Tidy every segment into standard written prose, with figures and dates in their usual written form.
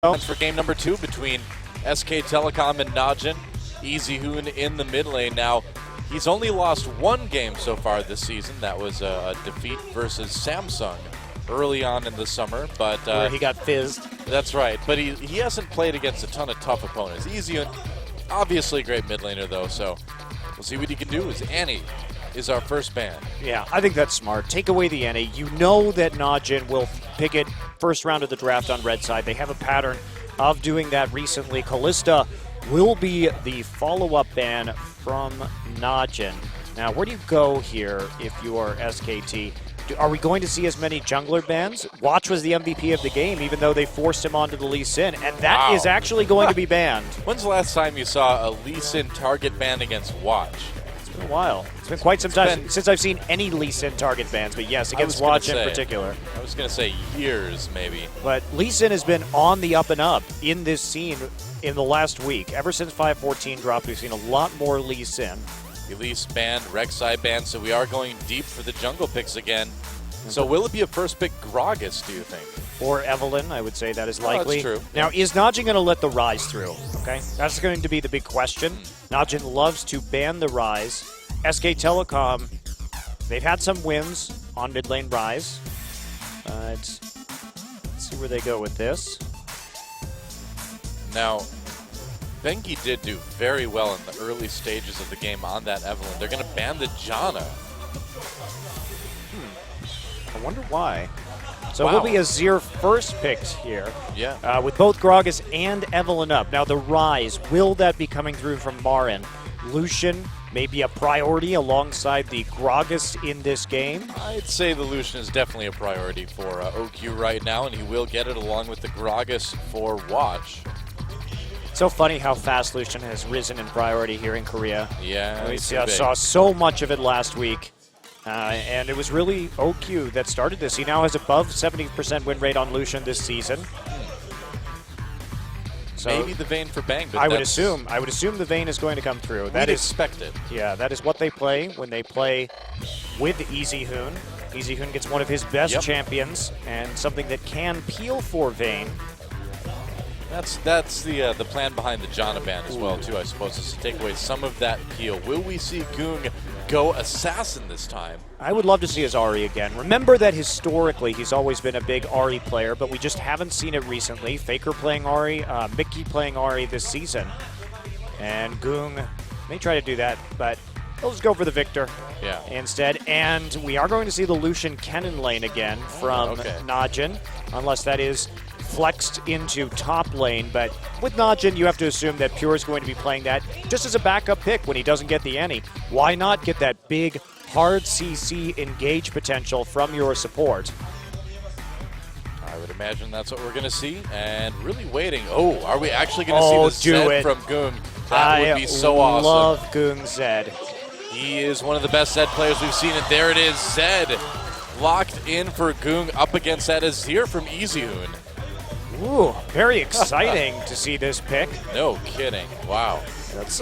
For game number 2 between SK Telecom and NaJin. EasyHoon in the mid lane. Now, he's only lost one game so far this season. That was a defeat versus Samsung early on in the summer. But where he got fizzed. That's right. But he hasn't played against a ton of tough opponents. EasyHoon, obviously a great mid laner, though, so we'll see what he can do. As Annie is our first ban. Yeah, I think that's smart. Take away the Annie. You know that NaJin will pick it first round of the draft on red side. They have a pattern of doing that recently. Kalista will be the follow-up ban from NaJin. Now, where do you go here if you are SKT? Are we going to see as many jungler bans? Watch was the MVP of the game, even though they forced him onto the Lee Sin, and that is actually going to be banned. When's the last time you saw a Lee Sin target ban against Watch? It's been a while. It's been quite some time since I've seen any Lee Sin target bans, but yes, against Watch in particular. I was going to say years, maybe. But Lee Sin has been on the up and up in this scene in the last week. Ever since 514 dropped, we've seen a lot more Lee Sin. Elise banned, Rek'Sai banned, so we are going deep for the jungle picks again. So will it be a first pick Gragas, do you think? Or Evelyn, I would say that is likely. That's true. Now, is NaJin going to let the Rise through? Okay, that's going to be the big question. NaJin loves to ban the Rise. SK Telecom, they've had some wins on mid lane Rise. Let's see where they go with this. Now, Bengi did do very well in the early stages of the game on that Evelyn. They're going to ban the Janna. I wonder why. So it will be Azir first picked here. Yeah. With both Gragas and Evelyn up. Now the Rise, will that be coming through from Marin? Lucian may be a priority alongside the Gragas in this game. I'd say the Lucian is definitely a priority for OQ right now, and he will get it along with the Gragas for Watch. So funny how fast Lucian has risen in priority here in Korea. Yeah, we saw so much of it last week. And it was really OQ that started this. He now has above 70% win rate on Lucian this season. So maybe the Vayne for Bang, but I would assume the Vayne is going to come through. That is expected. Yeah, that is what they play when they play with EasyHoon. EasyHoon gets one of his best champions and something that can peel for Vayne. That's the plan behind the Janna ban as well, too, I suppose, is to take away some of that peel. Will we see Goong go Assassin this time? I would love to see his Ahri again. Remember that historically he's always been a big Ahri player, but we just haven't seen it recently. Faker playing Ahri, Mickey playing Ahri this season. And Goong may try to do that, but he'll just go for the Victor instead. And we are going to see the Lucian Kennen lane again from NaJin, unless that is flexed into top lane, but with NaJin, you have to assume that Pure is going to be playing that just as a backup pick when he doesn't get the Annie. Why not get that big, hard CC engage potential from your support? I would imagine that's what we're going to see, and really waiting. Oh, are we actually going to see the Zed from Goong? That would be so awesome. I love Goong Zed. He is one of the best Zed players we've seen, and there it is, Zed locked in for Goong up against that Azir from EasyHoon. Ooh, very exciting to see this pick. No kidding. Wow. That's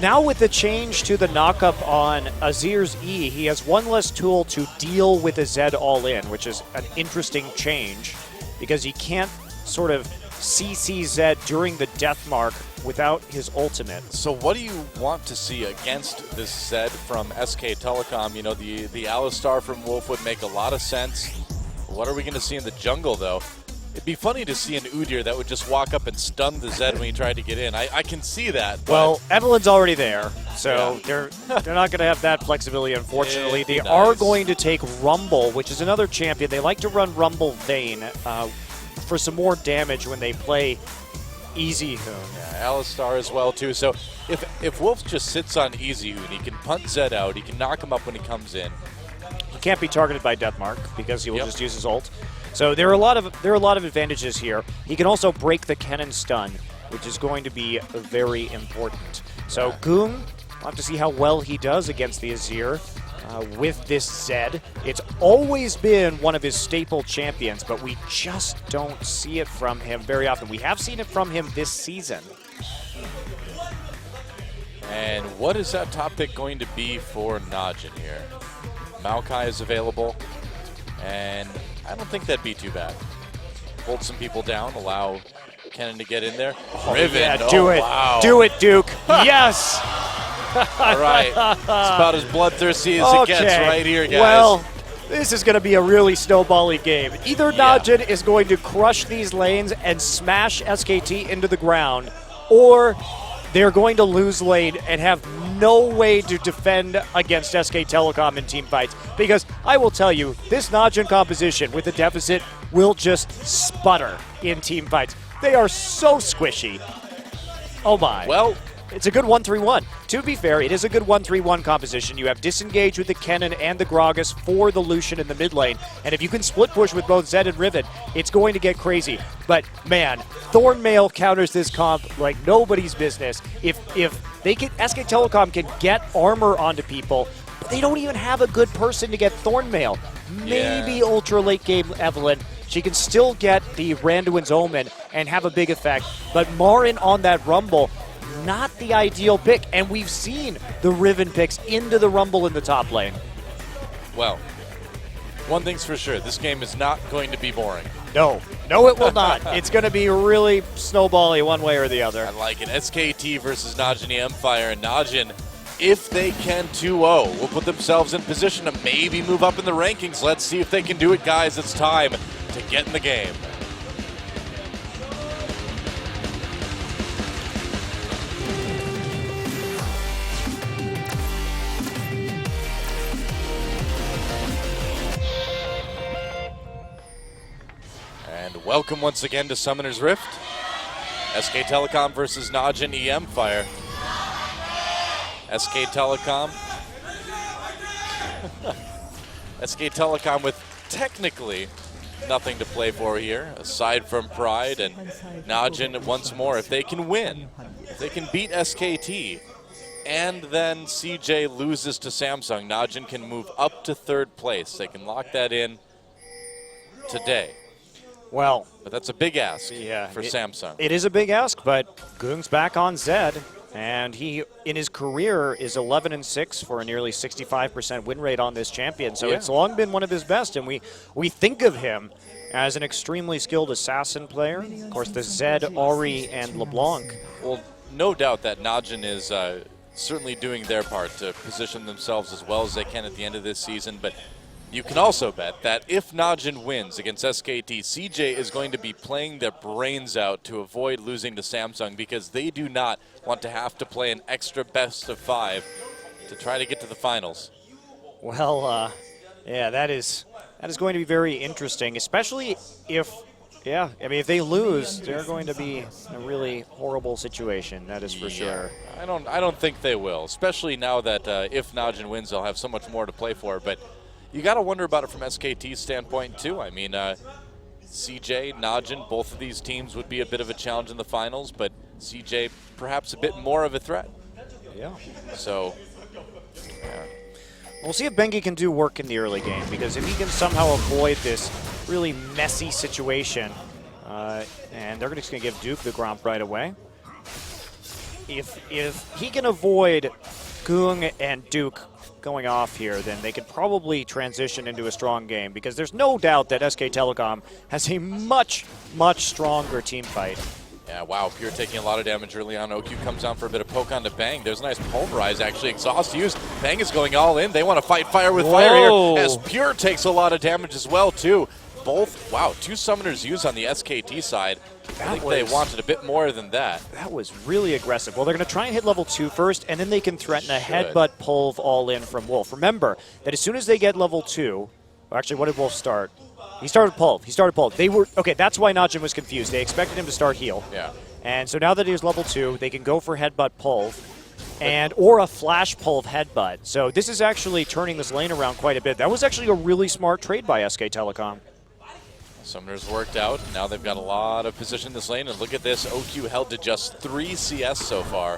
now with the change to the knockup on Azir's E, he has one less tool to deal with a Zed all-in, which is an interesting change because he can't sort of CC Zed during the death mark without his ultimate. So what do you want to see against this Zed from SK Telecom? You know, the Alistar from Wolf would make a lot of sense. What are we going to see in the jungle, though? It'd be funny to see an Udyr that would just walk up and stun the Zed when he tried to get in. I can see that. Well, Evelyn's already there, so they're not going to have that flexibility, unfortunately. They are going to take Rumble, which is another champion. They like to run Rumble Vayne for some more damage when they play EasyHoon. Yeah, Alistar as well, too. So if Wolf just sits on EasyHoon, he can punt Zed out. He can knock him up when he comes in. He can't be targeted by Deathmark because he will just use his ult. So there are a lot of advantages here. He can also break the Kennen stun, which is going to be very important. So Goong, we'll have to see how well he does against the Azir with this Zed. It's always been one of his staple champions, but we just don't see it from him very often. We have seen it from him this season. And what is that top pick going to be for NaJin here? Maokai is available, and I don't think that'd be too bad. Hold some people down, allow Kennen to get in there. Oh, Riven. yeah, do it. Wow. Do it, Duke. Yes. All right. It's about as bloodthirsty as it gets right here, guys. Well, this is going to be a really snowbally game. Either NaJin is going to crush these lanes and smash SKT into the ground, or they're going to lose lane and have no way to defend against SK Telecom in team fights. Because I will tell you, this NaJin composition with a deficit will just sputter in team fights. They are so squishy. Oh my. Well, it's a good 1-3-1. To be fair, it is a good 1-3-1 composition. You have disengage with the Kennen and the Gragas for the Lucian in the mid lane. And if you can split push with both Zed and Riven, it's going to get crazy. But man, Thornmail counters this comp like nobody's business. If they can, SK Telecom can get armor onto people, but they don't even have a good person to get Thornmail. Maybe ultra late game Evelyn. She can still get the Randuin's Omen and have a big effect. But Marin on that Rumble, not the ideal pick, and we've seen the Riven picks into the Rumble in the top lane. Well, one thing's for sure, this game is not going to be boring. No, it will not. It's going to be really snowbally one way or the other. I like it. SKT versus NaJin mFire, and NaJin, if they can 2-0, will put themselves in position to maybe move up in the rankings. Let's see if they can do it, guys. It's time to get in the game. And welcome once again to Summoner's Rift. SK Telecom versus NaJin mFire. SK Telecom. SK Telecom with technically nothing to play for here, aside from pride, and NaJin once more, if they can win, if they can beat SKT, and then CJ loses to Samsung, NaJin can move up to third place. They can lock that in today. Well, but that's a big ask for Samsung. It is a big ask, but Goong's back on Zed, and he, in his career, is 11-6 for a nearly 65% win rate on this champion. So it's long been one of his best, and we think of him as an extremely skilled assassin player. Of course, the Zed, Ahri, and LeBlanc. Well, no doubt that NaJin is certainly doing their part to position themselves as well as they can at the end of this season, but you can also bet that if NaJin wins against SKT, CJ is going to be playing their brains out to avoid losing to Samsung, because they do not want to have to play an extra best of 5 to try to get to the finals. Well, yeah, that is going to be very interesting, especially if, if they lose, they're going to be in a really horrible situation. That is for sure. I don't think they will, especially now that if NaJin wins, they'll have so much more to play for. But you got to wonder about it from SKT's standpoint, too. I mean, CJ, NaJin, both of these teams would be a bit of a challenge in the finals, but CJ perhaps a bit more of a threat. Yeah. So, we'll see if Bengi can do work in the early game, because if he can somehow avoid this really messy situation, and they're just going to give Duke the Gromp right away. If he can avoid Goong and Duke going off here, then they could probably transition into a strong game, because there's no doubt that SK Telecom has a much, much stronger team fight. Yeah, wow, Pure taking a lot of damage early on. OQ comes down for a bit of poke on to Bang. There's a nice pulverize, actually. Exhaust used. Bang is going all in. They want to fight fire with fire here, as Pure takes a lot of damage as well, too. Both, wow, 2 summoners used on the SKT side. I think they wanted a bit more than that. That was really aggressive. Well, they're going to try and hit level 2 first, and then they can threaten a headbutt pulve all in from Wolf. Remember that as soon as they get level 2, actually, what did Wolf start? He started pulve. They were, okay, that's why NaJin was confused. They expected him to start heal. Yeah. And so now that he's level 2, they can go for headbutt pulve, or a flash pulve headbutt. So this is actually turning this lane around quite a bit. That was actually a really smart trade by SK Telecom. Summoners worked out. Now they've got a lot of position in this lane, and look at this. OQ held to just 3 CS so far.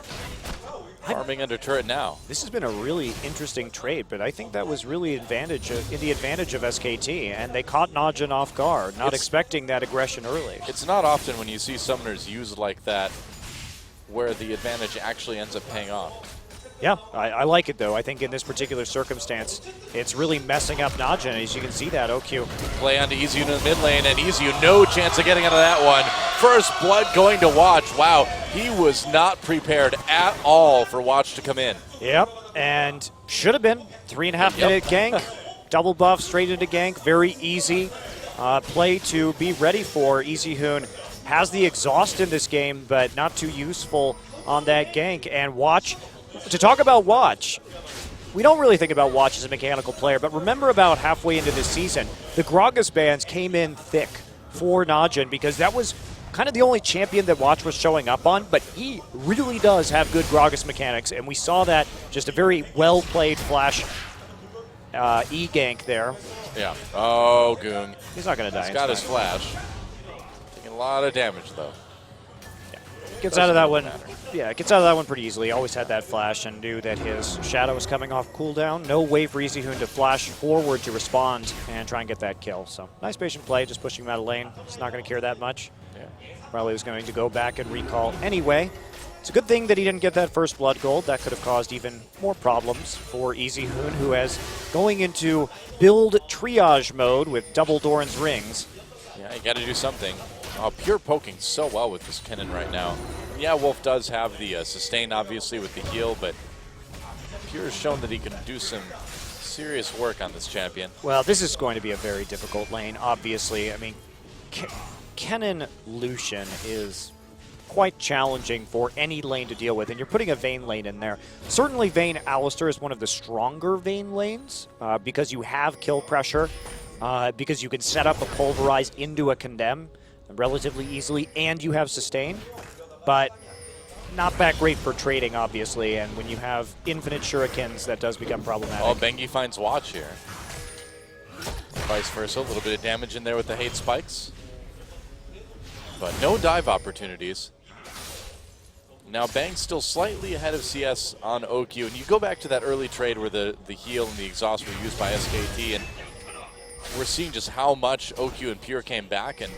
Farming under turret now. This has been a really interesting trade, but I think that was really in the advantage of SKT, and they caught NaJin off guard, not expecting that aggression early. It's not often when you see summoners used like that where the advantage actually ends up paying off. Yeah, I like it, though. I think in this particular circumstance, it's really messing up NaJin. As you can see that, OQ. Play onto EZU in the mid lane, and EZU no chance of getting out of that one. First blood going to Watch. Wow, he was not prepared at all for Watch to come in. Yep, and should have been 3.5 minute gank. Double buff straight into gank. Very easy play to be ready for. EasyHoon has the exhaust in this game, but not too useful on that gank. And Watch, to talk about Watch, we don't really think about Watch as a mechanical player, but remember about halfway into this season, the Gragas bans came in thick for NaJin because that was kind of the only champion that Watch was showing up on, but he really does have good Gragas mechanics, and we saw that just a very well-played flash E-gank there. Yeah. Oh, Goong. He's not going to die. He's got his flash. Taking a lot of damage, though. Yeah. Gets out of that one. Yeah, gets out of that one pretty easily. Always had that flash and knew that his shadow was coming off cooldown. No way for EasyHoon to flash forward to respond and try and get that kill. So nice patient play, just pushing him out of lane. It's not going to care that much. Yeah. Probably was going to go back and recall anyway. It's a good thing that he didn't get that first blood gold. That could have caused even more problems for EasyHoon, who is going into build triage mode with double Doran's rings. Yeah, you got to do something. Pure poking so well with this Kennen right now. And yeah, Wolf does have the sustain, obviously, with the heal, but Pure has shown that he can do some serious work on this champion. Well, this is going to be a very difficult lane, obviously. I mean, Kennen Lucian is quite challenging for any lane to deal with, and you're putting a Vayne lane in there. Certainly Vayne Alistar is one of the stronger Vayne lanes because you have kill pressure, because you can set up a Pulverize into a Condemn relatively easily, and you have sustain, but not that great for trading, obviously, and when you have infinite shurikens, that does become problematic. Oh, Bengi finds Watch here. Vice versa, a little bit of damage in there with the hate spikes. But no dive opportunities. Now Bang's still slightly ahead of CS on OQ, and you go back to that early trade where the heal and the exhaust were used by SKT, and we're seeing just how much OQ and Pure came back, and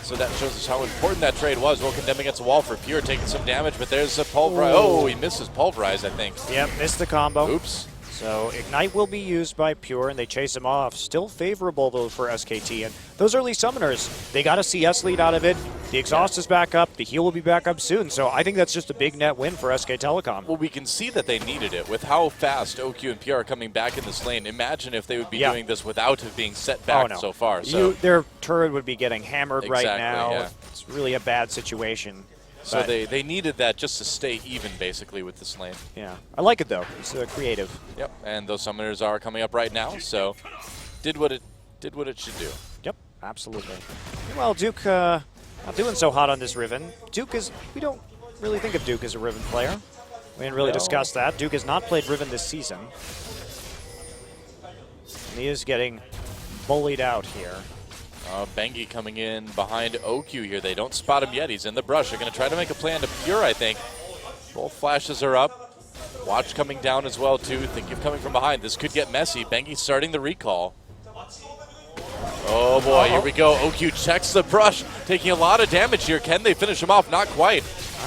so that shows us how important that trade was. Well, condemning against the wall for Pure, taking some damage, but there's a Pulverize. Oh, he misses Pulverize, I think. Yep, missed the combo. Oops. So Ignite will be used by Pure, and they chase him off. Still favorable, though, for SKT. And those early summoners, they got a CS lead out of it. The exhaust is back up. The heal will be back up soon. So I think that's just a big net win for SK Telecom. Well, we can see that they needed it. With how fast OQ and Pure are coming back in this lane, imagine if they would be doing this without it being set back so far. So their turret would be getting hammered right now. Yeah. It's really a bad situation. So they needed that just to stay even, basically, with this lane. Yeah, I like it, though. It's creative. Yep, and those summoners are coming up right now, so did what it should do. Yep, absolutely. Well, Duke not doing so hot on this Riven. We don't really think of Duke as a Riven player. We didn't really discuss that. Duke has not played Riven this season. And he is getting bullied out here. Bengi coming in behind OQ here. They don't spot him yet. He's in the brush. They're going to try to make a plan to Pure, I think. Both flashes are up. Watch coming down as well, too. Think of coming from behind. This could get messy. Bengi starting the recall. Oh, boy. Here we go. OQ checks the brush, taking a lot of damage here. Can they finish him off? Not quite.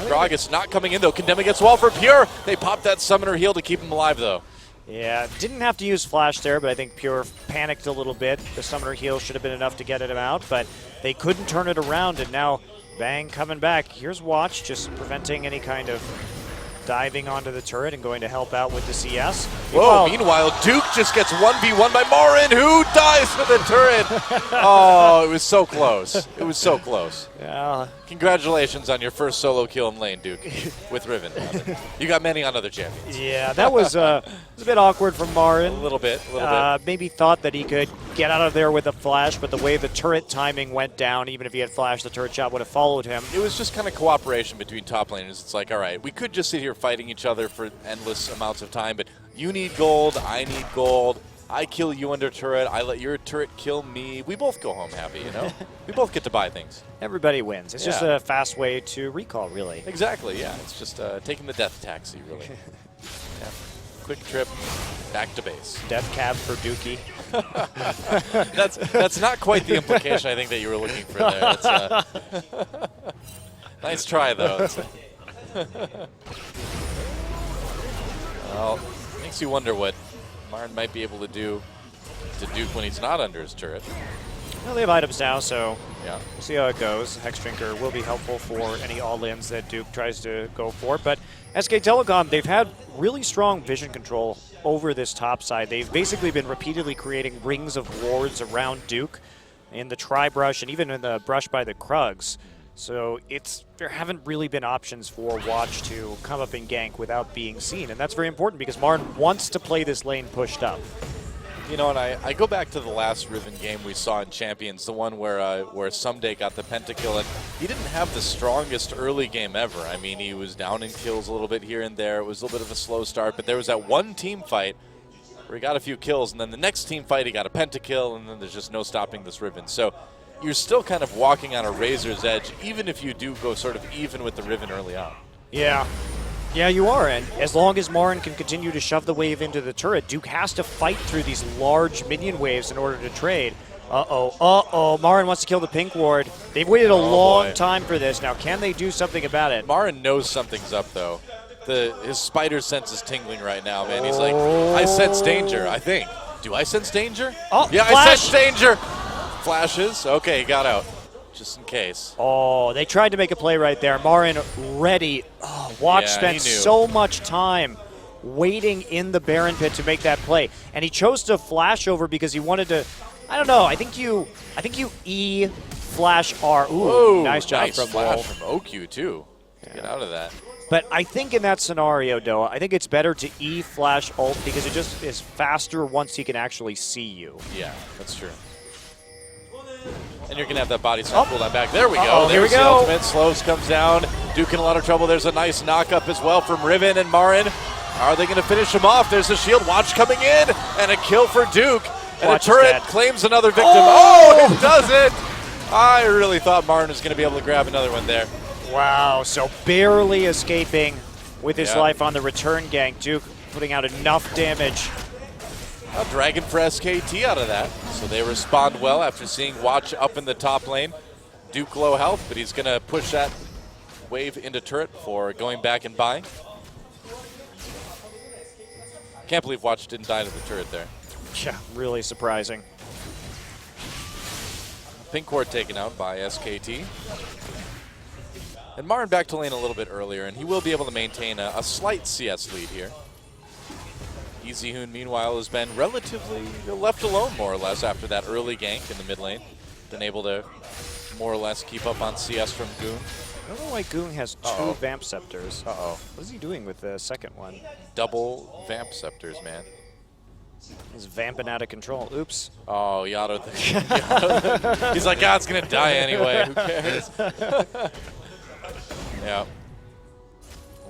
Gragas not coming in, though. Condemn against wall for Pure. They pop that summoner heal to keep him alive, though. Yeah, didn't have to use Flash there, but I think Pure panicked a little bit. The summoner heal should have been enough to get him out, but they couldn't turn it around, and now Bang coming back. Here's Watch, just preventing any kind of diving onto the turret and going to help out with the CS. Whoa, meanwhile, Duke just gets 1v1 by Morin, who dies for the turret. Oh, it was so close. It was so close. Yeah. Congratulations on your first solo kill in lane, Duke, with Riven. You got many on other champions. Yeah, that was a bit awkward from Morin. A little bit. Maybe thought that he could get out of there with a flash, but the way the turret timing went down, even if he had flash, the turret shot would have followed him. It was just kind of cooperation between top laners. It's like, all right, we could just sit here fighting each other for endless amounts of time, but you need gold, I need gold. I kill you under turret, I let your turret kill me. We both go home happy, you know? We both get to buy things. Everybody wins. It's just a fast way to recall, really. Exactly, yeah. It's just taking the death taxi, really. Yeah. Quick trip back to base. Death cab for Dookie. That's not quite the implication I think that you were looking for there. It's, nice try, though. Well, makes you wonder what Marn might be able to do to Duke when he's not under his turret. Well, they have items now, so Yeah. we'll see how it goes. Hex Drinker will be helpful for any all-ins that Duke tries to go for. But SK Telecom, they've had really strong vision control over this top side. They've basically been repeatedly creating rings of wards around Duke in the tri-brush and even in the brush by the Krugs. So there haven't really been options for Watch to come up and gank without being seen. And that's very important because Marin wants to play this lane pushed up. You know, and I go back to the last Riven game we saw in Champions, the one where Someday got the pentakill, and he didn't have the strongest early game ever. I mean, he was down in kills a little bit here and there. It was a little bit of a slow start, but there was that one team fight where he got a few kills, and then the next team fight he got a pentakill, and then there's just no stopping this Riven. So you're still kind of walking on a razor's edge, even if you do go sort of even with the Riven early on. Yeah. Yeah, you are, and as long as Marin can continue to shove the wave into the turret, Duke has to fight through these large minion waves in order to trade. Marin wants to kill the pink ward. They've waited a long time for this. Now, can they do something about it? Marin knows something's up, though. His spider sense is tingling right now, man. He's like, I sense danger, I think. Do I sense danger? Oh, yeah, flash. I sense danger. Flashes. Okay, he got out. Just in case. Oh, they tried to make a play right there. Marin ready. Oh, Watch spent so much time waiting in the Baron pit to make that play. And he chose to flash over because he wanted to, I don't know, I think you E flash R. Ooh, whoa, nice job nice from flash Wolf. from OQ too. Get out of that. But I think in that scenario, though, I think it's better to E flash ult because it just is faster once he can actually see you. Yeah, that's true. And you're going to have that body slam pull that back. There we go. Here we There's the go. ultimate. Slows comes down. Duke in a lot of trouble. There's a nice knock-up as well from Riven and Marin. Are they going to finish him off? There's a shield. Watch coming in. And a kill for Duke. And Watch a turret claims another victim. Oh, it doesn't. I really thought Marin was going to be able to grab another one there. Wow, so barely escaping with his life on the return gank. Duke putting out enough damage. A Dragon for SKT out of that. So they respond well after seeing Watch up in the top lane. Duke low health, but he's going to push that wave into turret for going back and buying. Can't believe Watch didn't die to the turret there. Yeah, really surprising. Pink ward taken out by SKT. And Marin back to lane a little bit earlier, and he will be able to maintain a slight CS lead here. EasyHoon, meanwhile, has been relatively left alone, more or less, after that early gank in the mid lane. Been able to more or less keep up on CS from Goon. I don't know why Goon has two Vamp Scepters. Uh-oh. What is he doing with the second one? Double Vamp Scepters, man. He's vamping out of control. Oops. Oh, Yato. He's like, God's going to die anyway. Who cares? Yeah.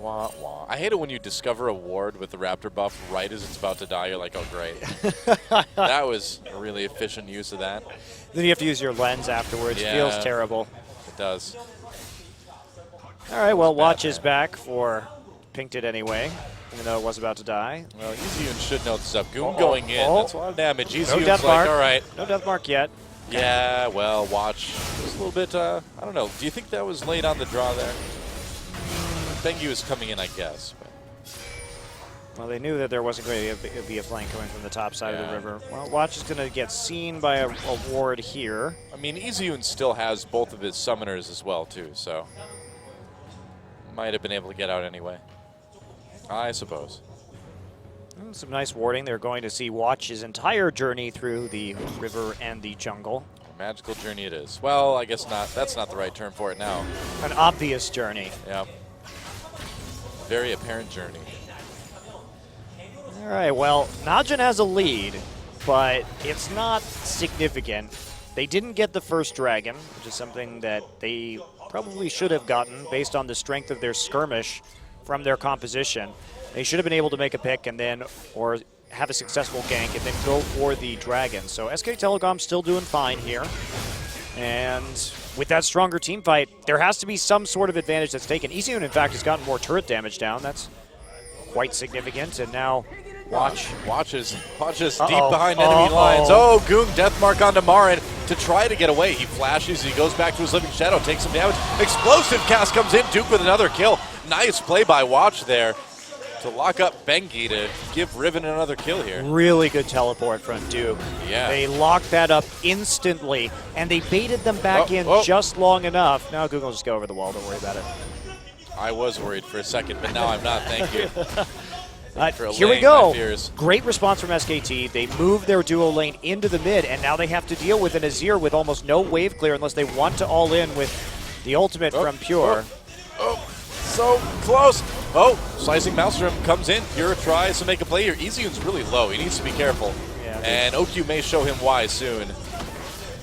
Wah, wah. I hate it when you discover a ward with the Raptor buff right as it's about to die. You're like, oh, great. That was a really efficient use of that. Then you have to use your lens afterwards. Yeah. Feels terrible. It does. All right, well, Watch is back for Pinked It anyway, even though it was about to die. Well, EasyHoon should know this up. Goon going in. That's a lot of damage. No EasyHoon's death like, mark. all right. No death mark yet. Yeah, well, Watch was a little bit, I don't know. Do you think that was late on the draw there? Bengu is coming in, I guess. But. Well, they knew that there wasn't going to be a flank coming from the top side of the river. Well, Watch is going to get seen by a ward here. I mean, EasyHoon still has both of his summoners as well, too, so might have been able to get out anyway, I suppose. Some nice warding. They're going to see Watch's entire journey through the river and the jungle. A magical journey it is. Well, I guess not. That's not the right term for it now. An obvious journey. Yeah. Very apparent journey. All right, well, NaJin has a lead, but it's not significant. They didn't get the first dragon, which is something that they probably should have gotten based on the strength of their skirmish from their composition. They should have been able to make a pick and then, or have a successful gank and then go for the dragon. So SK Telecom still doing fine here. And with that stronger team fight, there has to be some sort of advantage that's taken. EasyHoon, in fact, has gotten more turret damage down. That's quite significant. And now Watch is deep behind enemy lines. Oh, Goon death mark onto Marin to try to get away. He flashes, he goes back to his Living Shadow, takes some damage. Explosive cast comes in, Duke with another kill. Nice play by Watch there. to lock up Bengi to give Riven another kill here. Really good teleport from Duke. Yeah. They locked that up instantly, and they baited them back in just long enough. Now Google will just go over the wall. Don't worry about it. I was worried for a second, but now I'm not. Thank you. Here we go. Great response from SKT. They moved their duo lane into the mid, and now they have to deal with an Azir with almost no wave clear unless they want to all in with the ultimate from Pure. So close. Slicing Maelstrom comes in. Pure tries to make a play here. EasyUn's really low. He needs to be careful. Yeah, and OQ may show him why soon.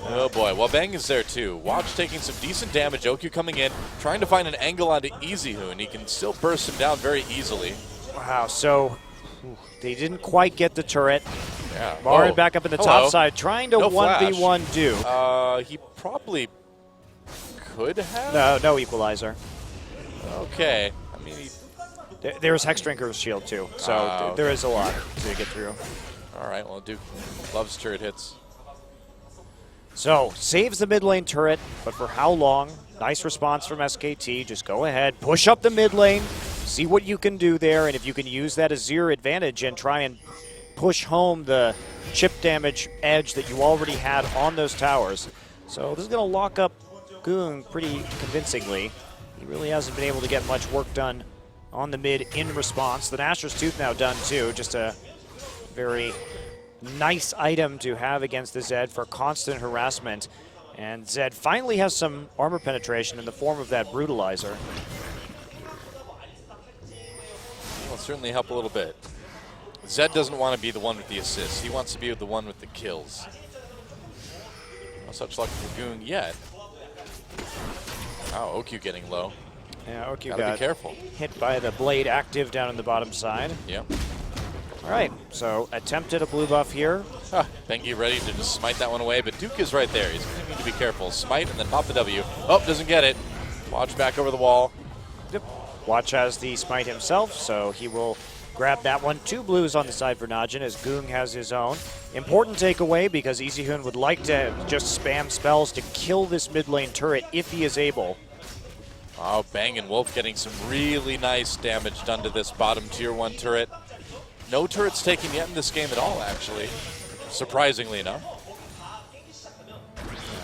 Oh boy. Well, Bang is there too. Watch taking some decent damage. OQ coming in, trying to find an angle onto EasyHoon. He can still burst him down very easily. Wow, so they didn't quite get the turret. Yeah. Marin back up in the top side, trying to No 1v1 do. He probably could have. No equalizer. Okay. I mean, there's Hexdrinker's shield too, so there is a lot to get through. All right, well, Duke loves turret hits. So, saves the mid lane turret, but for how long? Nice response from SKT. Just go ahead, push up the mid lane, see what you can do there, and if you can use that Azir advantage and try and push home the chip damage edge that you already had on those towers. So this is going to lock up Goong pretty convincingly. He really hasn't been able to get much work done on the mid in response. The Nashor's Tooth now done too, just a very nice item to have against the Zed for constant harassment. And Zed finally has some armor penetration in the form of that Brutalizer. Will certainly help a little bit. Zed doesn't want to be the one with the assists. He wants to be the one with the kills. No such luck for Goong yet. Oh, OQ getting low. Yeah, OQ Gotta be careful. Hit by the blade active down in the bottom side. Yep. All right, so attempted a blue buff here. Bengi ready to just smite that one away, but Duke is right there. He's going to need to be careful. Smite and then pop the W. Oh, doesn't get it. Watch back over the wall. Yep. Watch has the smite himself, so he will grab that one. 2 blues on the side for NaJin as Goong has his own. Important takeaway because EasyHoon would like to just spam spells to kill this mid lane turret if he is able. Oh, Bang and Wolf getting some really nice damage done to this bottom tier 1 turret. No turrets taken yet in this game at all, actually, surprisingly enough.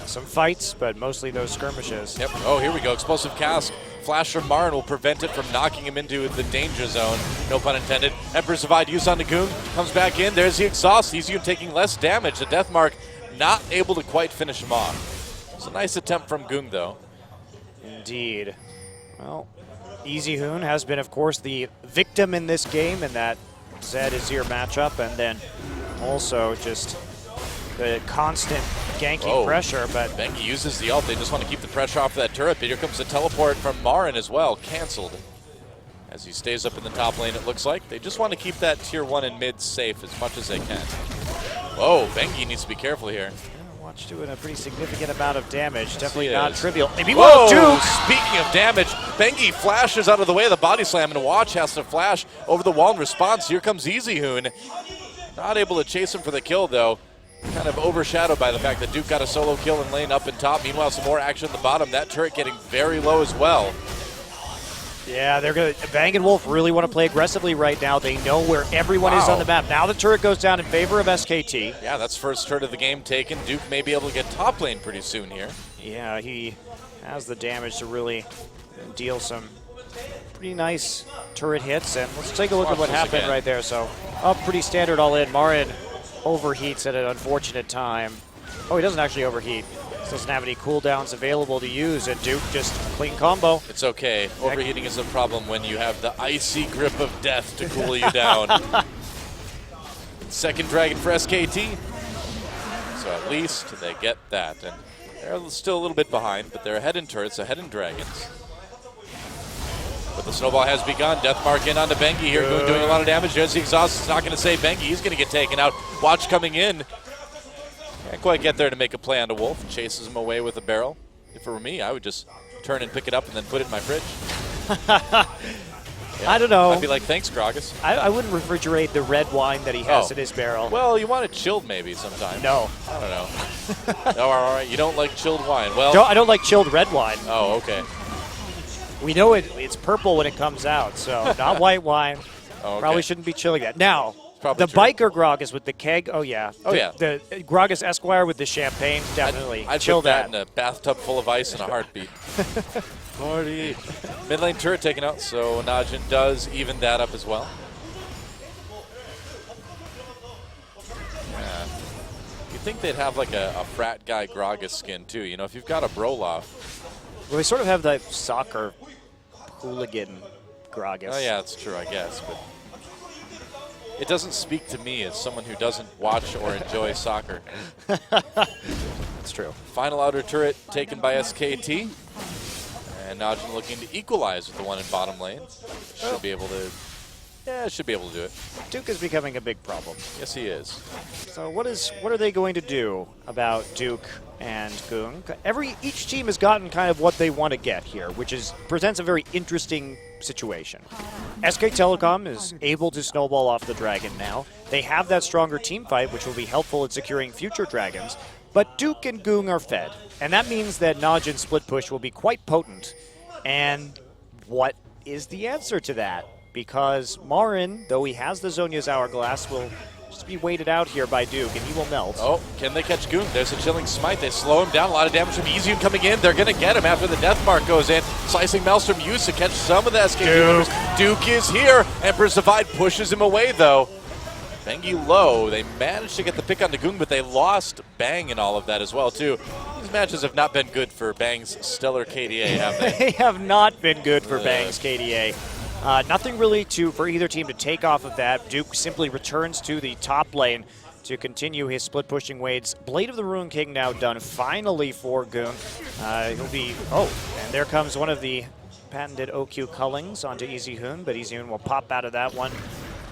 Some fights, but mostly those skirmishes. Yep. Oh, here we go. Explosive cast. Flash from Marin will prevent it from knocking him into the danger zone. No pun intended. Emperor's Divide used on the Goong. Comes back in. There's the exhaust. EasyHoon taking less damage. The Death Mark not able to quite finish him off. It's a nice attempt from Goong, though. Indeed. Well, EasyHoon has been, of course, the victim in this game in that Zed Azir matchup, and then also just the constant ganking pressure. But Bengi uses the ult. They just want to keep the pressure off of that turret, but here comes the teleport from Marin as well. Cancelled as he stays up in the top lane, it looks like. They just want to keep that tier 1 and mid safe as much as they can. Whoa, Bengi needs to be careful here. Watch doing a pretty significant amount of damage. Definitely not is. trivial. Maybe Whoa, Duke. Speaking of damage, Bengi flashes out of the way of the body slam, and Watch has to flash over the wall in response. Here comes EasyHoon. Not able to chase him for the kill, though. Kind of overshadowed by the fact that Duke got a solo kill in lane up and top. Meanwhile, some more action at the bottom. That turret getting very low as well. Yeah, they're going to. Bang and Wolf really want to play aggressively right now. They know where everyone is on the map. Now the turret goes down in favor of SKT. Yeah, that's first turret of the game taken. Duke may be able to get top lane pretty soon here. Yeah, he has the damage to really deal some pretty nice turret hits. And let's take a look at what happened right there. So, up pretty standard all in. Marin overheats at an unfortunate time. Oh, he doesn't actually overheat. Doesn't have any cooldowns available to use, and Duke just clean combo. It's okay. Overheating is a problem when you have the icy grip of death to cool you down. Second dragon for SKT. So at least they get that. And they're still a little bit behind, but they're ahead in turrets, ahead in dragons. But the snowball has begun. Death Mark in onto Bengi here, doing a lot of damage. There's the exhaust. It's not going to save Bengi. He's going to get taken out. Watch coming in. Can't quite get there to make a play onto Wolf. Chases him away with a barrel. If it were me, I would just turn and pick it up and then put it in my fridge. I don't know. I'd be like, thanks, Gragas. I wouldn't refrigerate the red wine that he has in his barrel. Well, you want it chilled maybe sometime. No. I don't know. Oh, all right, you don't like chilled wine. Well, I don't like chilled red wine. Oh, okay. We know it's purple when it comes out, so not white wine. Oh, okay. Probably shouldn't be chilling that. Now, Probably the true. biker Gragas with the keg, oh yeah. Oh, yeah. The Gragas Esquire with the champagne, definitely. I'd chill put that in a bathtub full of ice in a heartbeat. Party. Mid lane turret taken out, so NaJin does even that up as well. Yeah. You'd think they'd have like a frat guy Gragas skin too. You know, if you've got a Brolov. Well, they sort of have that soccer hooligan Gragas. Oh yeah, that's true, I guess. But it doesn't speak to me as someone who doesn't watch or enjoy soccer. That's true. Final outer turret taken by SKT. And NaJin looking to equalize with the one in bottom lane. Should be able to, should be able to do it. Duke is becoming a big problem. Yes, he is. So what are they going to do about Duke and Goong? Each team has gotten kind of what they want to get here, which presents a very interesting situation. SK Telecom is able to snowball off the dragon now. They have that stronger team fight, which will be helpful in securing future dragons. But Duke and Goong are fed, and that means that NaJin split push will be quite potent. And what is the answer to that? Because Marin, though he has the Zhonya's Hourglass, will just be waited out here by Duke, and he will melt. Oh, can they catch Goong? There's a chilling smite. They slow him down. A lot of damage from Easy coming in. They're going to get him after the death mark goes in. Slicing Maelstrom used to catch some of the SK members. Duke is here. Emperor's Divide pushes him away, though. Bengi low. They managed to get the pick on the Goong, but they lost Bang in all of that as well, too. These matches have not been good for Bang's stellar KDA, have they? They have not been good for Bang's KDA. Nothing really for either team to take off of that. Duke simply returns to the top lane to continue his split pushing waves. Blade of the Ruin King now done finally for Goong. He'll be, and there comes one of the patented OQ Cullings onto Easy Hoon, but Easy Hoon will pop out of that one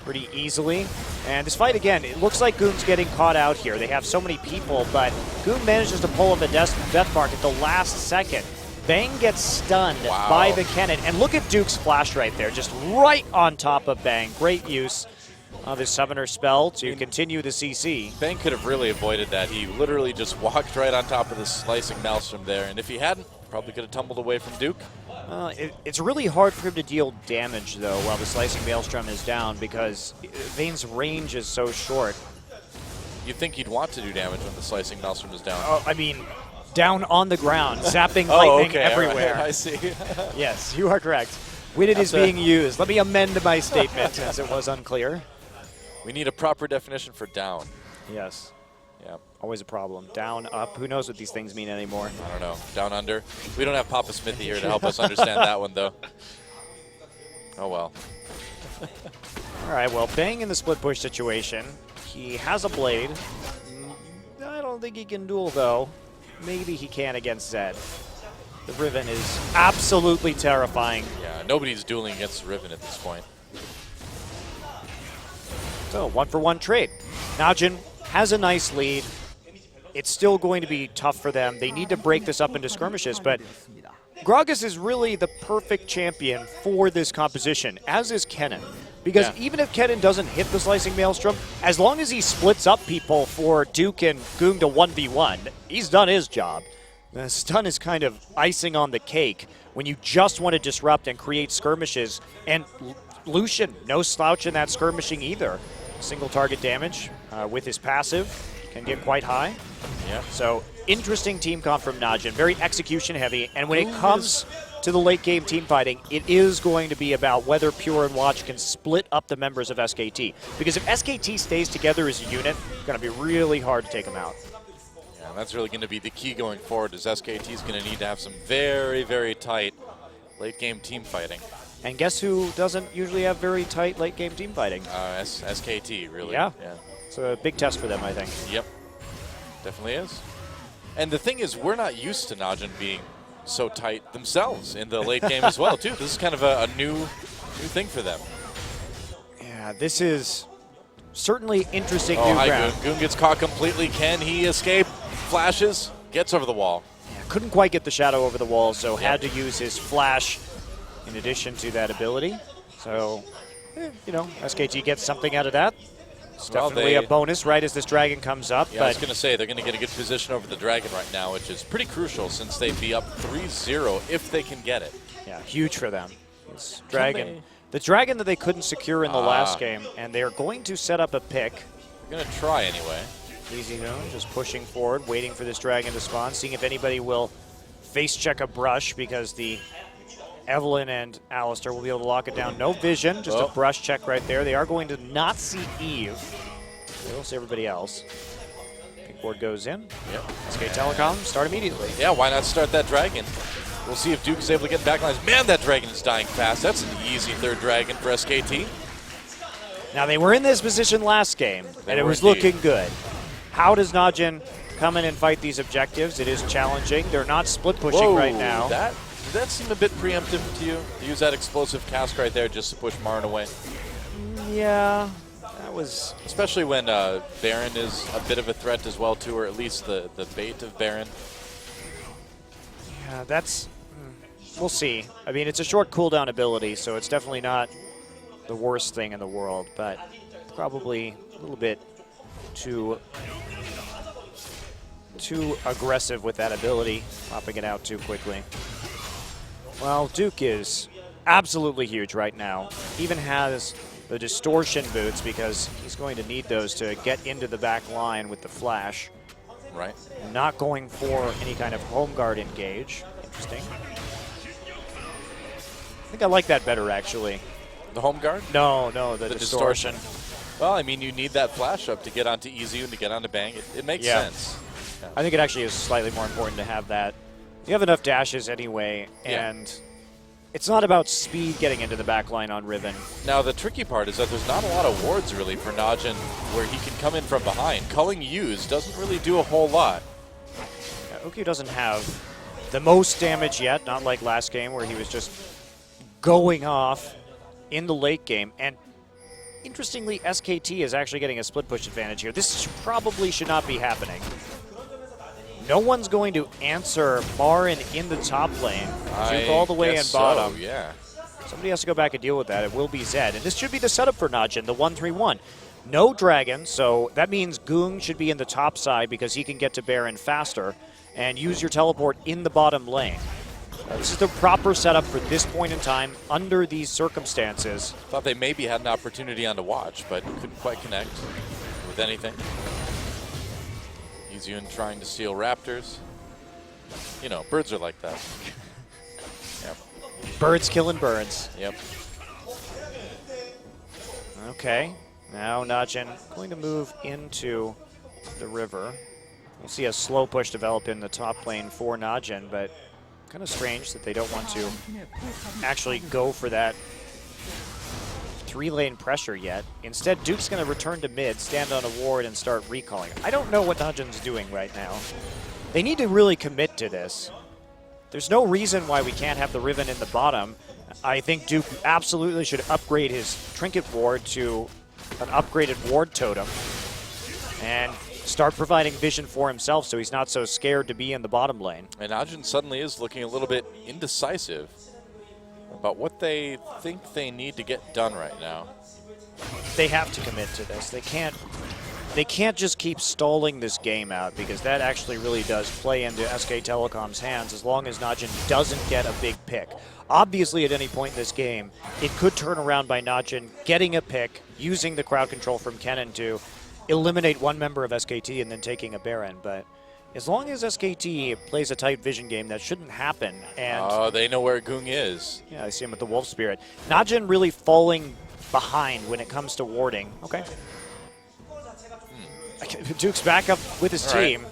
pretty easily. And this fight, again, it looks like Goong's getting caught out here. They have so many people, but Goong manages to pull up a death mark at the last second. Bang gets stunned by the cannon. And look at Duke's flash right there, just right on top of Bang. Great use of his summoner spell to continue the CC. Bang could have really avoided that. He literally just walked right on top of the slicing Maelstrom there. And if he hadn't, probably could have tumbled away from Duke. It's really hard for him to deal damage, though, while the Slicing Maelstrom is down, because Vane's range is so short. You'd think he'd want to do damage when the Slicing Maelstrom is down. Oh, I mean, down on the ground, zapping lightning everywhere. Right, I see. Yes, you are correct. When it is being used. Let me amend my statement, as it was unclear. We need a proper definition for down. Yes. Yeah. Always a problem. Down, up. Who knows what these things mean anymore? I don't know. Down, under. We don't have Papa Smithy here to help us understand that one, though. Oh, well. All right, well, Bang in the split push situation. He has a blade. I don't think he can duel, though. Maybe he can against Zed. The Riven is absolutely terrifying. Yeah, nobody's dueling against Riven at this point. So, 1-for-1 trade. NaJin has a nice lead. It's still going to be tough for them. They need to break this up into skirmishes, but Gragas is really the perfect champion for this composition, as is Kennen. Because even if Kennen doesn't hit the Slicing Maelstrom, as long as he splits up people for Duke and Goong to 1v1, he's done his job. The stun is kind of icing on the cake when you just want to disrupt and create skirmishes. And Lucian, no slouch in that skirmishing either. Single target damage with his passive can get quite high. Yeah. So interesting team comp from NaJin, very execution heavy. And when it comes to the late game team fighting, it is going to be about whether Pure and Watch can split up the members of SKT. Because if SKT stays together as a unit, it's going to be really hard to take them out. Yeah, that's really going to be the key going forward, is SKT is going to need to have some very, very tight late game team fighting. And guess who doesn't usually have very tight late game team fighting? SKT, really. Yeah. It's a big test for them, I think. Yep. Definitely is. And the thing is, we're not used to NaJin being so tight themselves in the late game as well, too. This is kind of a new thing for them. Yeah, this is certainly interesting new ground. Goong. Goong gets caught completely. Can he escape? Flashes, gets over the wall. Yeah, couldn't quite get the shadow over the wall, so had to use his flash in addition to that ability. So, you know, SKT gets something out of that. It's definitely a bonus right as this dragon comes up. Yeah, I was going to say, they're going to get a good position over the dragon right now, which is pretty crucial since they'd be up 3-0 if they can get it. Yeah, huge for them. This dragon the dragon that they couldn't secure in the last game, and they're going to set up a pick. They're going to try anyway. EasyHoon just pushing forward, waiting for this dragon to spawn, seeing if anybody will face check a brush, because the Evelyn and Alistair will be able to lock it down. No vision, just a brush check right there. They are going to not see Eve. They will see everybody else. Pink board goes in. Yep. SK Telecom, start immediately. Yeah, why not start that dragon? We'll see if Duke is able to get backlines. Man, that dragon is dying fast. That's an easy third dragon for SKT. Now, they were in this position last game, and it was looking good. How does NaJin come in and fight these objectives? It is challenging. They're not split pushing right now. Did that seem a bit preemptive to you? To use that explosive cast right there just to push Marn away? Yeah, that was... Especially when Baron is a bit of a threat as well, too, or at least the bait of Baron. Yeah, that's... We'll see. I mean, it's a short cooldown ability, so it's definitely not the worst thing in the world, but probably a little bit too aggressive with that ability, popping it out too quickly. Well, Duke is absolutely huge right now. Even has the distortion boots because he's going to need those to get into the back line with the flash. Right. Not going for any kind of home guard engage. Interesting. I think I like that better, actually. The home guard? No, the distortion. Well, I mean, you need that flash up to get onto Easy and to get onto Bang. It makes sense. Yeah. I think it actually is slightly more important to have that. You have enough dashes anyway, and it's not about speed getting into the back line on Riven. Now, the tricky part is that there's not a lot of wards, really, for NaJin where he can come in from behind. Culling Use doesn't really do a whole lot. Yeah, Uki doesn't have the most damage yet, not like last game where he was just going off in the late game. And interestingly, SKT is actually getting a split push advantage here. This probably should not be happening. No one's going to answer Marin in the top lane. Duke all the way in bottom. So, yeah. Somebody has to go back and deal with that. It will be Zed. And this should be the setup for NaJin, the 1-3-1. No dragon, so that means Goong should be in the top side because he can get to Baron faster and use your teleport in the bottom lane. This is the proper setup for this point in time under these circumstances. Thought they maybe had an opportunity on to watch, but couldn't quite connect with anything. EasyHoon trying to steal Raptors. You know, birds are like that. Yep. Birds killing birds. Yep. Okay. Now NaJin going to move into the river. We'll see a slow push develop in the top lane for NaJin, but kind of strange that they don't want to actually go for that 3-lane pressure yet. Instead, Duke's going to return to mid, stand on a ward, and start recalling. I don't know what NaJin's doing right now. They need to really commit to this. There's no reason why we can't have the Riven in the bottom. I think Duke absolutely should upgrade his trinket ward to an upgraded ward totem and start providing vision for himself so he's not so scared to be in the bottom lane. And NaJin suddenly is looking a little bit indecisive about what they think they need to get done right now. They have to commit to this. They can't just keep stalling this game out because that actually really does play into SK Telecom's hands as long as NaJin doesn't get a big pick. Obviously, at any point in this game, it could turn around by NaJin getting a pick, using the crowd control from Kennen to eliminate one member of SKT and then taking a Baron. But as long as SKT plays a tight vision game, that shouldn't happen. And they know where Goong is. Yeah, I see him with the Wolf Spirit. NaJin really falling behind when it comes to warding. Okay. Duke's back up with his team.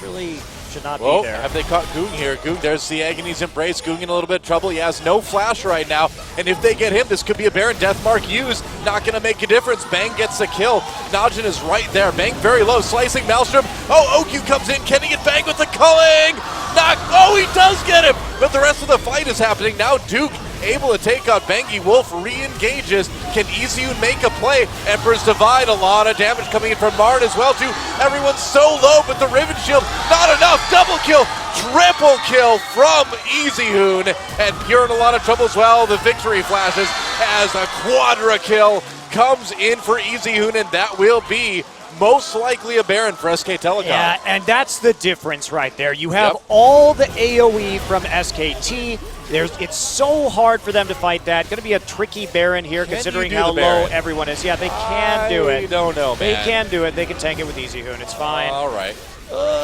Really should not be there. Have they caught Goong here? Goong, there's the Agony's Embrace. Goong in a little bit of trouble. He has no flash right now. And if they get him, this could be a Baron Deathmark used. Not going to make a difference. Bang gets the kill. NaJin is right there. Bang very low. Slicing Maelstrom. Oh, Okyu comes in. Can he get Bang with the culling? He does get him. But the rest of the fight is happening. Now Duke able to take out Bangy. Wolf re-engages. Can EasyHoon make a play? Emperor's Divide, a lot of damage coming in from Marn as well too. Everyone's so low, but the Riven Shield, not enough. Double kill, triple kill from EasyHoon. And you're in a lot of trouble as well. The victory flashes as a quadra kill comes in for EasyHoon, and that will be most likely a Baron for SK Telecom. Yeah, and that's the difference right there. You have all the AoE from SKT. It's so hard for them to fight that. Going to be a tricky Baron here, considering how low everyone is. Yeah, they can do it. I don't know, man. They can do it. They can tank it with Easy Hoon. It's fine. All right.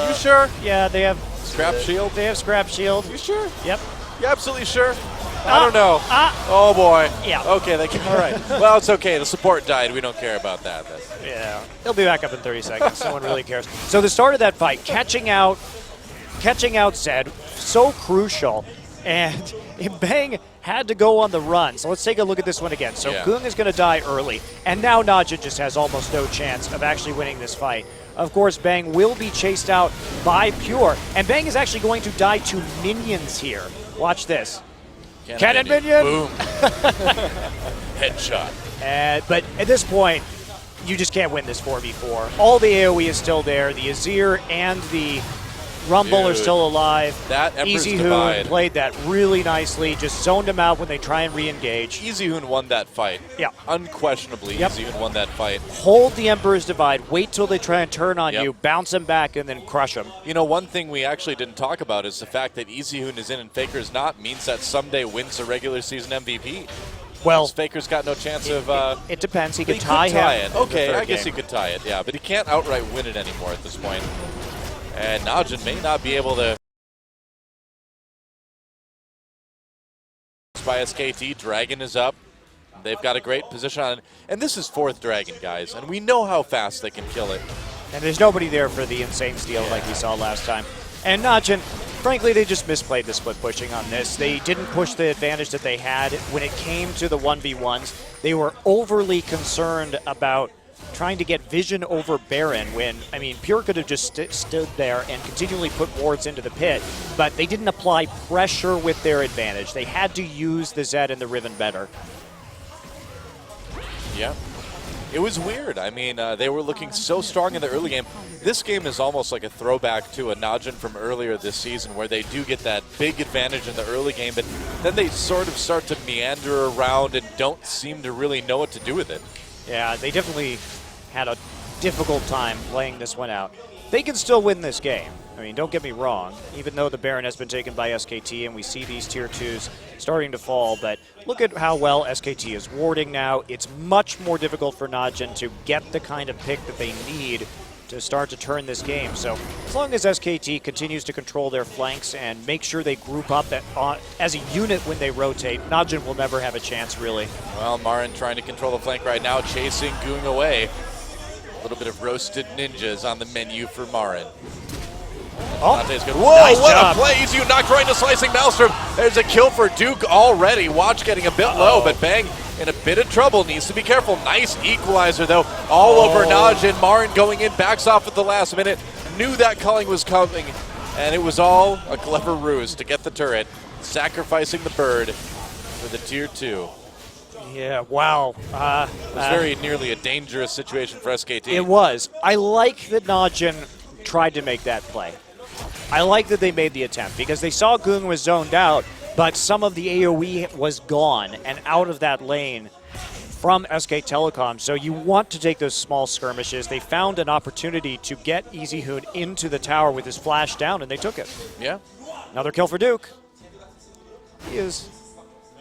You sure? Yeah, they have Scrap Shield? They have Scrap Shield. You sure? Yep. You absolutely sure? I don't know. Oh, boy. Yeah. Okay, all right. Well, it's okay. The support died. We don't care about that. Yeah. They'll be back up in 30 seconds. No one really cares. So the start of that fight, catching out Zed, so crucial. And Bang had to go on the run. So let's take a look at this one again. So Gung is going to die early. And now NaJin just has almost no chance of actually winning this fight. Of course, Bang will be chased out by Pure. And Bang is actually going to die to minions here. Watch this. Cannon minion! Boom. Headshot. But at this point, you just can't win this 4v4. All the AoE is still there. The Azir and the Rumble are still alive. That Emperor's Easy Divide. Hoon played that really nicely, just zoned him out when they try and re-engage. Easy Hoon won that fight. Yeah. Unquestionably, Easy Hoon won that fight. Hold the Emperor's Divide, wait till they try and turn on you, bounce him back, and then crush him. You know, one thing we actually didn't talk about is the fact that Easy Hoon is in and Faker's not means that someday wins the regular season MVP. Well, Faker's got no chance of... it depends. He could tie him. it. Okay, I guess he could tie it, yeah. But he can't outright win it anymore at this point. And NaJin may not be able to... By SKT, Dragon is up. They've got a great position on it. And this is 4th Dragon, guys. And we know how fast they can kill it. And there's nobody there for the insane steal like we saw last time. And NaJin, frankly, they just misplayed the split pushing on this. They didn't push the advantage that they had when it came to the 1v1s. They were overly concerned about trying to get vision over Baron when, I mean, Pure could have just stood there and continually put wards into the pit, but they didn't apply pressure with their advantage. They had to use the Zed and the Riven better. Yeah. It was weird. I mean, they were looking so strong in the early game. This game is almost like a throwback to a NaJin from earlier this season where they do get that big advantage in the early game, but then they sort of start to meander around and don't seem to really know what to do with it. Yeah, they definitely had a difficult time playing this one out. They can still win this game. I mean, don't get me wrong, even though the Baron has been taken by SKT and we see these tier 2s starting to fall, but look at how well SKT is warding now. It's much more difficult for NaJin to get the kind of pick that they need to start to turn this game. So as long as SKT continues to control their flanks and make sure they group up as a unit when they rotate, NaJin will never have a chance, really. Well, Marin trying to control the flank right now, chasing Gung away. A little bit of roasted ninjas on the menu for Marin. Oh, good. Whoa, nice what job. a play. Easy knocked right into Slicing Maelstrom. There's a kill for Duke already. Watch getting a bit low, but Bang in a bit of trouble. Needs to be careful. Nice equalizer, though. All over NaJin. Marin going in, backs off at the last minute. Knew that culling was coming, and it was all a clever ruse to get the turret. Sacrificing the bird for the tier 2. Yeah, wow. It was very nearly a dangerous situation for SKT. It was. I like that NaJin tried to make that play. I like that they made the attempt because they saw Gung was zoned out, but some of the AoE was gone and out of that lane from SK Telecom. So you want to take those small skirmishes. They found an opportunity to get Easy Hoon into the tower with his flash down, and they took it. Yeah. Another kill for Duke. He is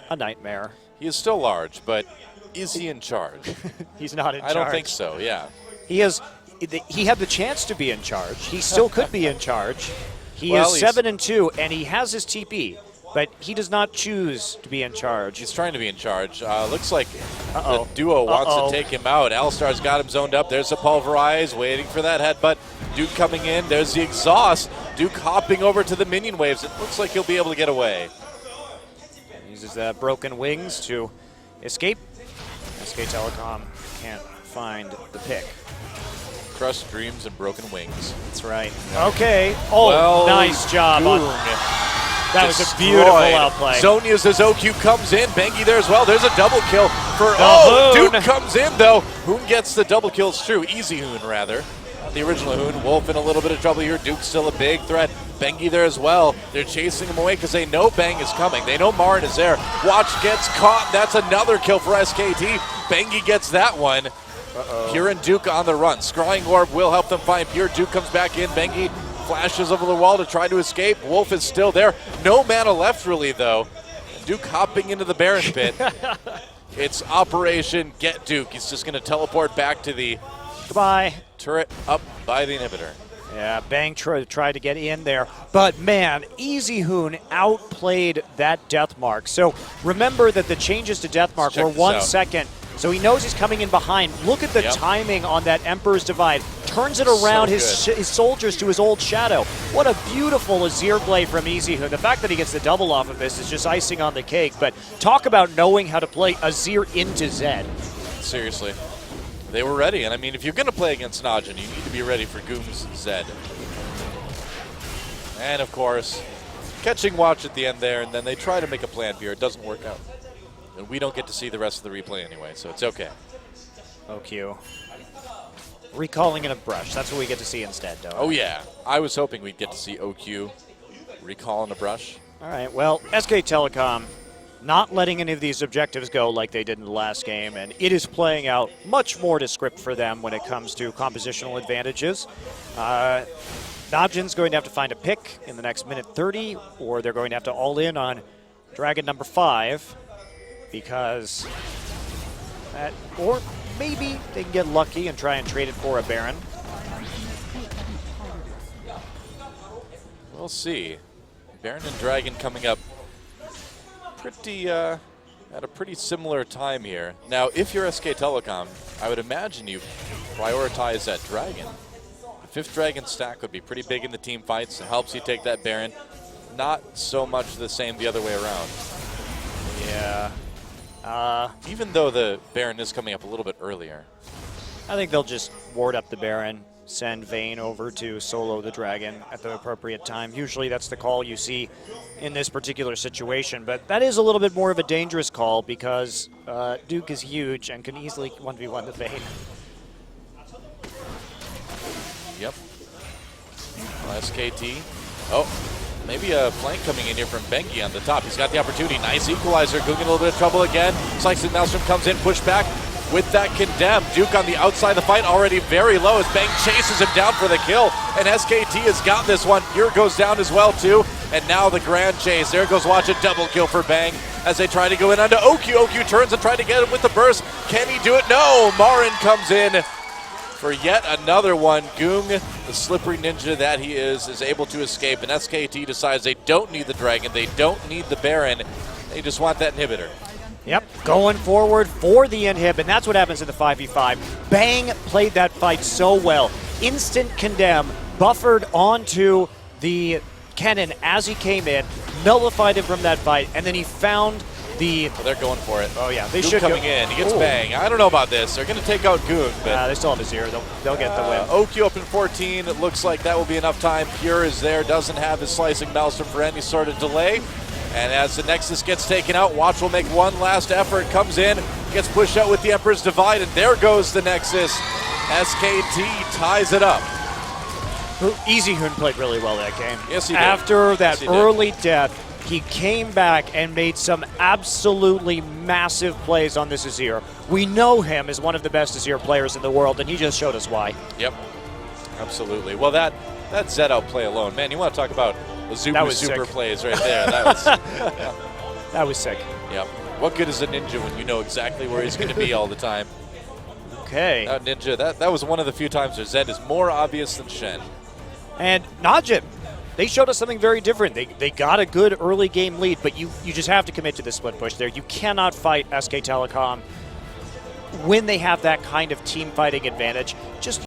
a nightmare. He is still large, but is he in charge? He's not in charge. I don't think so, yeah. He had the chance to be in charge. He still could be in charge. He Well, is 7-2, and he has his TP, but he does not choose to be in charge. He's trying to be in charge. Looks like the duo wants to take him out. Alistar's got him zoned up. There's the Pulverize, waiting for that headbutt. Duke coming in. There's the exhaust. Duke hopping over to the minion waves. It looks like he'll be able to get away. Uses the broken wings to escape. SK Telecom can't find the pick. Crushed dreams and broken wings. That's right. Okay. Oh, well, nice job. That was a beautiful outplay. Zonya's as OQ comes in. Bengi there as well. There's a double kill for... Hoon. Duke comes in, though. Hoon gets the double kill. It's true. Easy Hoon, rather. The original Hoon. Wolf in a little bit of trouble here. Duke's still a big threat. Bengi there as well. They're chasing him away because they know Bang is coming. They know Marin is there. Watch gets caught. That's another kill for SKT. Bengi gets that one. Pure and Duke on the run. Scrying Orb will help them find Pure. Duke comes back in. Bengi flashes over the wall to try to escape. Wolf is still there. No mana left, really, though. Duke hopping into the Baron pit. It's Operation Get Duke. He's just going to teleport back to the Goodbye. turret up by the inhibitor. Yeah, Bang tried to get in there, but man, Easy Hoon outplayed that death mark. So remember that the changes to death mark were 1 second. So he knows he's coming in behind. Look at the timing on that Emperor's Divide. Turns it around his soldiers to his old shadow. What a beautiful Azir play from Easy Hoon. The fact that he gets the double off of this is just icing on the cake. But talk about knowing how to play Azir into Zed. Seriously. They were ready. And I mean, if you're going to play against NaJin, you need to be ready for Goom's Zed. And of course, catching watch at the end there, and then they try to make a plan here. It doesn't work out. And we don't get to see the rest of the replay anyway, so it's okay. OQ. Recalling in a brush. That's what we get to see instead, though. Oh, yeah. I was hoping we'd get to see OQ recall in a brush. All right, well, SK Telecom not letting any of these objectives go like they did in the last game, and it is playing out much more to script for them when it comes to compositional advantages. NaJin's going to have to find a pick in the next minute 30, or they're going to have to all in on Dragon number 5, because that, or maybe they can get lucky and try and trade it for a Baron. We'll see. Baron and Dragon coming up pretty at a pretty similar time here. Now, if you're SK Telecom, I would imagine you prioritize that Dragon. The 5th Dragon stack would be pretty big in the team fights. It helps you take that Baron. Not so much the same the other way around. Yeah. Even though the Baron is coming up a little bit earlier. I think they'll just ward up the Baron, send Vayne over to solo the Dragon at the appropriate time. Usually that's the call you see in this particular situation, but that is a little bit more of a dangerous call because Duke is huge and can easily 1v1 the Vayne. Yep. SKT. Oh, maybe a flank coming in here from Bengi on the top. He's got the opportunity. Nice equalizer. Goong in a little bit of trouble again. Slicing Maelstrom comes in, push back with that condemn. Duke on the outside of the fight, already very low as Bang chases him down for the kill. And SKT has got this one. Here goes down as well, too. And now the grand chase. There goes watch a double kill for Bang as they try to go in onto OQ. OQ turns and try to get him with the burst. Can he do it? No! Marin comes in for yet another one. Goong, the slippery ninja that he is able to escape. And SKT decides they don't need the Dragon. They don't need the Baron. They just want that inhibitor. Yep, going forward for the inhib, and that's what happens in the 5v5. Bang played that fight so well. Instant condemn, buffered onto the Kennen as he came in, nullified him from that fight, and then he found the... Oh, they're going for it. Oh, yeah, they Goong should coming in. He gets Bang. I don't know about this. They're going to take out Goong, but... they still have a 0. They'll get the win. OQ up in 14. It looks like that will be enough time. Pure is there. Doesn't have his slicing Maelstrom for any sort of delay. And as the Nexus gets taken out, Watch will make one last effort. Comes in, gets pushed out with the Emperor's Divide, and there goes the Nexus. SKT ties it up. Easy Hoon played really well that game. Yes, he did. After that early death, he came back and made some absolutely massive plays on this Azir. We know him as one of the best Azir players in the world, and he just showed us why. Yep, absolutely. Well, that Zed outplay alone, man, you want to talk about the super plays right there. That was that was sick. Yep. What good is a ninja when you know exactly where he's going to be all the time? Okay. That ninja, that was one of the few times where Zed is more obvious than Shen. And NaJin, they showed us something very different. They got a good early game lead, but you just have to commit to the split push there. You cannot fight SK Telecom when they have that kind of team fighting advantage. Just